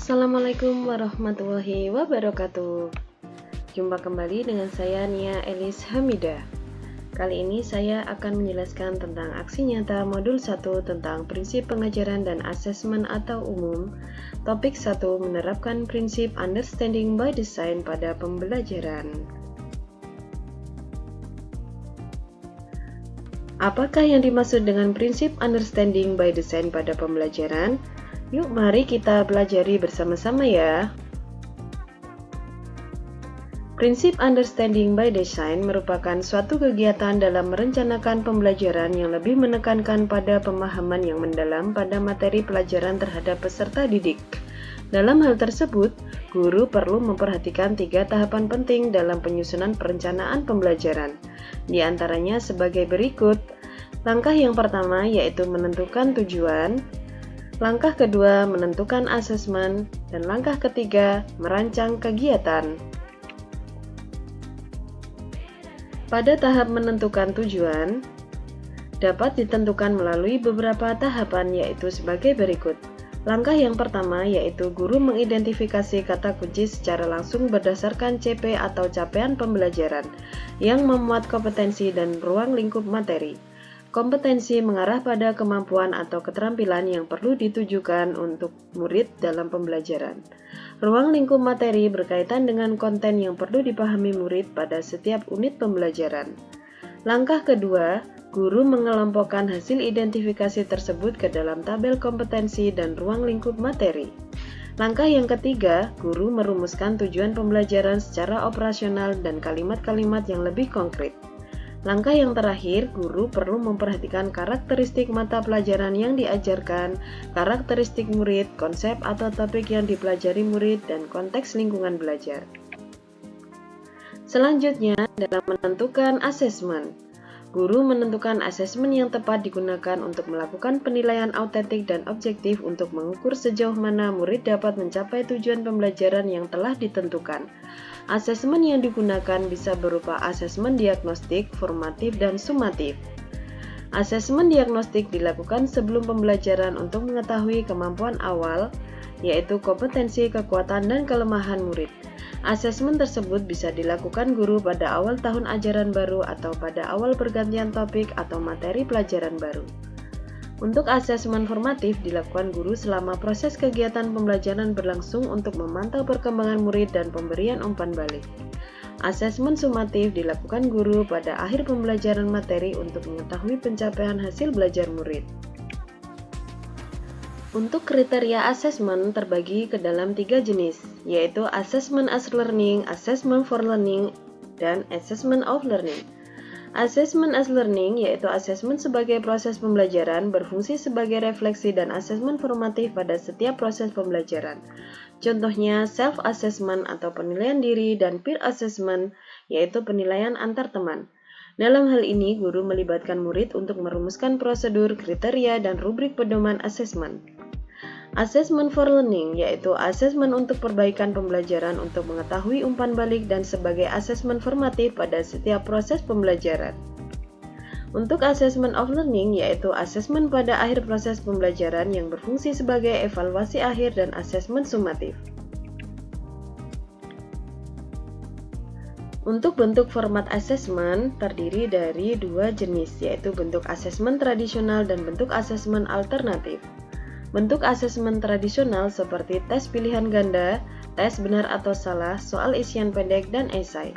Assalamualaikum warahmatullahi wabarakatuh. Jumpa kembali dengan saya Nia Elis Hamidah. Kali ini saya akan menjelaskan tentang aksi nyata modul 1 tentang prinsip pengajaran dan asesmen atau umum. Topik 1 menerapkan prinsip understanding by design pada pembelajaran. Apakah yang dimaksud dengan prinsip understanding by design pada pembelajaran? Yuk mari kita pelajari bersama-sama ya. Prinsip understanding by design merupakan suatu kegiatan dalam merencanakan pembelajaran yang lebih menekankan pada pemahaman yang mendalam pada materi pelajaran terhadap peserta didik. Dalam hal tersebut, guru perlu memperhatikan 3 tahapan penting dalam penyusunan perencanaan pembelajaran. Di antaranya sebagai berikut. Langkah yang pertama yaitu menentukan tujuan. Langkah kedua, menentukan asesmen, dan langkah ketiga, merancang kegiatan. Pada tahap menentukan tujuan, dapat ditentukan melalui beberapa tahapan yaitu sebagai berikut. Langkah yang pertama yaitu guru mengidentifikasi kata kunci secara langsung berdasarkan CP atau capaian pembelajaran yang memuat kompetensi dan ruang lingkup materi. Kompetensi mengarah pada kemampuan atau keterampilan yang perlu ditujukan untuk murid dalam pembelajaran. Ruang lingkup materi berkaitan dengan konten yang perlu dipahami murid pada setiap unit pembelajaran. Langkah kedua, guru mengelompokkan hasil identifikasi tersebut ke dalam tabel kompetensi dan ruang lingkup materi. Langkah yang ketiga, guru merumuskan tujuan pembelajaran secara operasional dan kalimat-kalimat yang lebih konkret. Langkah yang terakhir, guru perlu memperhatikan karakteristik mata pelajaran yang diajarkan, karakteristik murid, konsep atau topik yang dipelajari murid, dan konteks lingkungan belajar. Selanjutnya, dalam menentukan asesmen. Guru menentukan asesmen yang tepat digunakan untuk melakukan penilaian autentik dan objektif untuk mengukur sejauh mana murid dapat mencapai tujuan pembelajaran yang telah ditentukan. Asesmen yang digunakan bisa berupa asesmen diagnostik, formatif, dan sumatif. Asesmen diagnostik dilakukan sebelum pembelajaran untuk mengetahui kemampuan awal, yaitu kompetensi, kekuatan, dan kelemahan murid. Asesmen tersebut bisa dilakukan guru pada awal tahun ajaran baru atau pada awal pergantian topik atau materi pelajaran baru. Untuk asesmen formatif dilakukan guru selama proses kegiatan pembelajaran berlangsung untuk memantau perkembangan murid dan pemberian umpan balik. Asesmen sumatif dilakukan guru pada akhir pembelajaran materi untuk mengetahui pencapaian hasil belajar murid. Untuk kriteria asesmen terbagi ke dalam 3 jenis, yaitu Assessment as Learning, Assessment for Learning, dan Assessment of Learning. Assessment as Learning yaitu asesmen sebagai proses pembelajaran, berfungsi sebagai refleksi dan asesmen formatif pada setiap proses pembelajaran. Contohnya self-assessment atau penilaian diri dan peer assessment yaitu penilaian antar teman. Dalam hal ini, guru melibatkan murid untuk merumuskan prosedur, kriteria, dan rubrik pedoman asesmen. Assessment for Learning yaitu asesmen untuk perbaikan pembelajaran untuk mengetahui umpan balik dan sebagai asesmen formatif pada setiap proses pembelajaran. Untuk Assessment of Learning yaitu asesmen pada akhir proses pembelajaran yang berfungsi sebagai evaluasi akhir dan asesmen sumatif. Untuk bentuk format asesmen terdiri dari 2 jenis yaitu bentuk asesmen tradisional dan bentuk asesmen alternatif. Bentuk asesmen tradisional seperti tes pilihan ganda, tes benar atau salah, soal isian pendek, dan esai.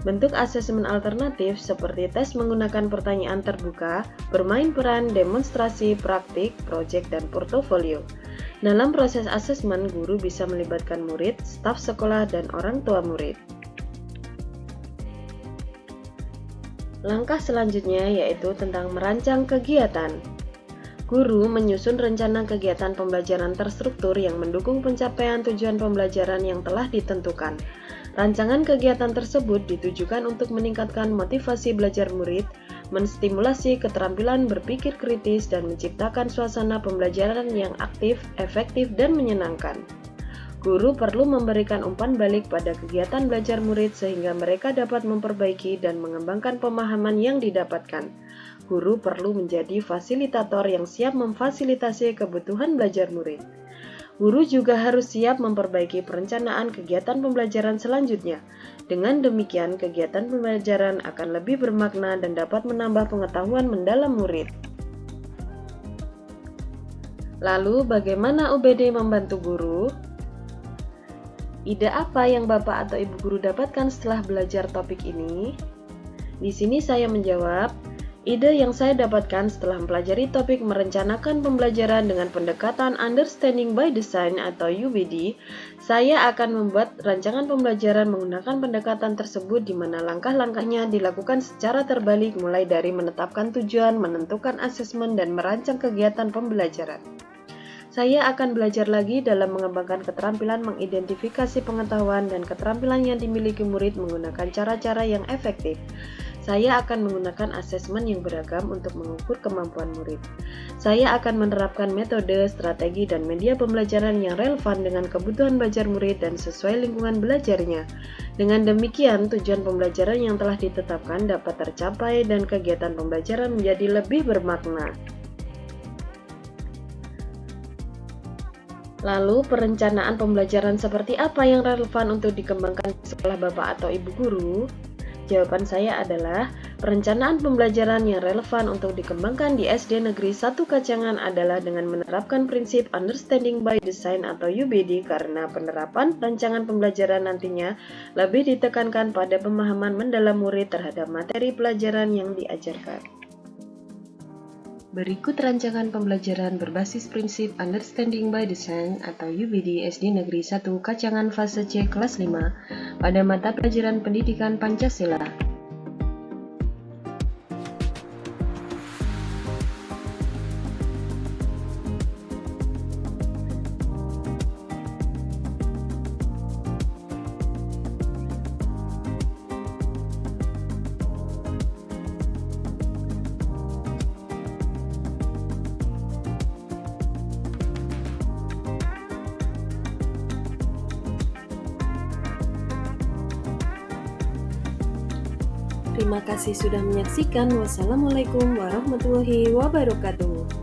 Bentuk asesmen alternatif seperti tes menggunakan pertanyaan terbuka, bermain peran, demonstrasi, praktik, proyek, dan portofolio. Dalam proses asesmen, guru bisa melibatkan murid, staf sekolah, dan orang tua murid. Langkah selanjutnya yaitu tentang merancang kegiatan. Guru menyusun rencana kegiatan pembelajaran terstruktur yang mendukung pencapaian tujuan pembelajaran yang telah ditentukan. Rancangan kegiatan tersebut ditujukan untuk meningkatkan motivasi belajar murid, menstimulasi keterampilan berpikir kritis, dan menciptakan suasana pembelajaran yang aktif, efektif, dan menyenangkan. Guru perlu memberikan umpan balik pada kegiatan belajar murid sehingga mereka dapat memperbaiki dan mengembangkan pemahaman yang didapatkan. Guru perlu menjadi fasilitator yang siap memfasilitasi kebutuhan belajar murid. Guru juga harus siap memperbaiki perencanaan kegiatan pembelajaran selanjutnya. Dengan demikian, kegiatan pembelajaran akan lebih bermakna dan dapat menambah pengetahuan mendalam murid. Lalu, bagaimana UBD membantu guru? Ide apa yang Bapak atau Ibu guru dapatkan setelah belajar topik ini? Di sini saya menjawab, ide yang saya dapatkan setelah mempelajari topik merencanakan pembelajaran dengan pendekatan Understanding by Design atau UBD, saya akan membuat rancangan pembelajaran menggunakan pendekatan tersebut di mana langkah-langkahnya dilakukan secara terbalik mulai dari menetapkan tujuan, menentukan asesmen, dan merancang kegiatan pembelajaran. Saya akan belajar lagi dalam mengembangkan keterampilan mengidentifikasi pengetahuan dan keterampilan yang dimiliki murid menggunakan cara-cara yang efektif. Saya akan menggunakan asesmen yang beragam untuk mengukur kemampuan murid. Saya akan menerapkan metode, strategi, dan media pembelajaran yang relevan dengan kebutuhan belajar murid dan sesuai lingkungan belajarnya. Dengan demikian, tujuan pembelajaran yang telah ditetapkan dapat tercapai dan kegiatan pembelajaran menjadi lebih bermakna. Lalu, perencanaan pembelajaran seperti apa yang relevan untuk dikembangkan di sekolah Bapak atau Ibu guru? Jawaban saya adalah, perencanaan pembelajaran yang relevan untuk dikembangkan di SD Negeri 1 Kacangan adalah dengan menerapkan prinsip Understanding by Design atau UBD karena penerapan rancangan pembelajaran nantinya lebih ditekankan pada pemahaman mendalam murid terhadap materi pelajaran yang diajarkan. Berikut rancangan pembelajaran berbasis prinsip Understanding by Design atau UBD SD Negeri 1 Kacangan fase C kelas 5 pada mata pelajaran Pendidikan Pancasila. Terima kasih sudah menyaksikan. Wassalamualaikum warahmatullahi wabarakatuh.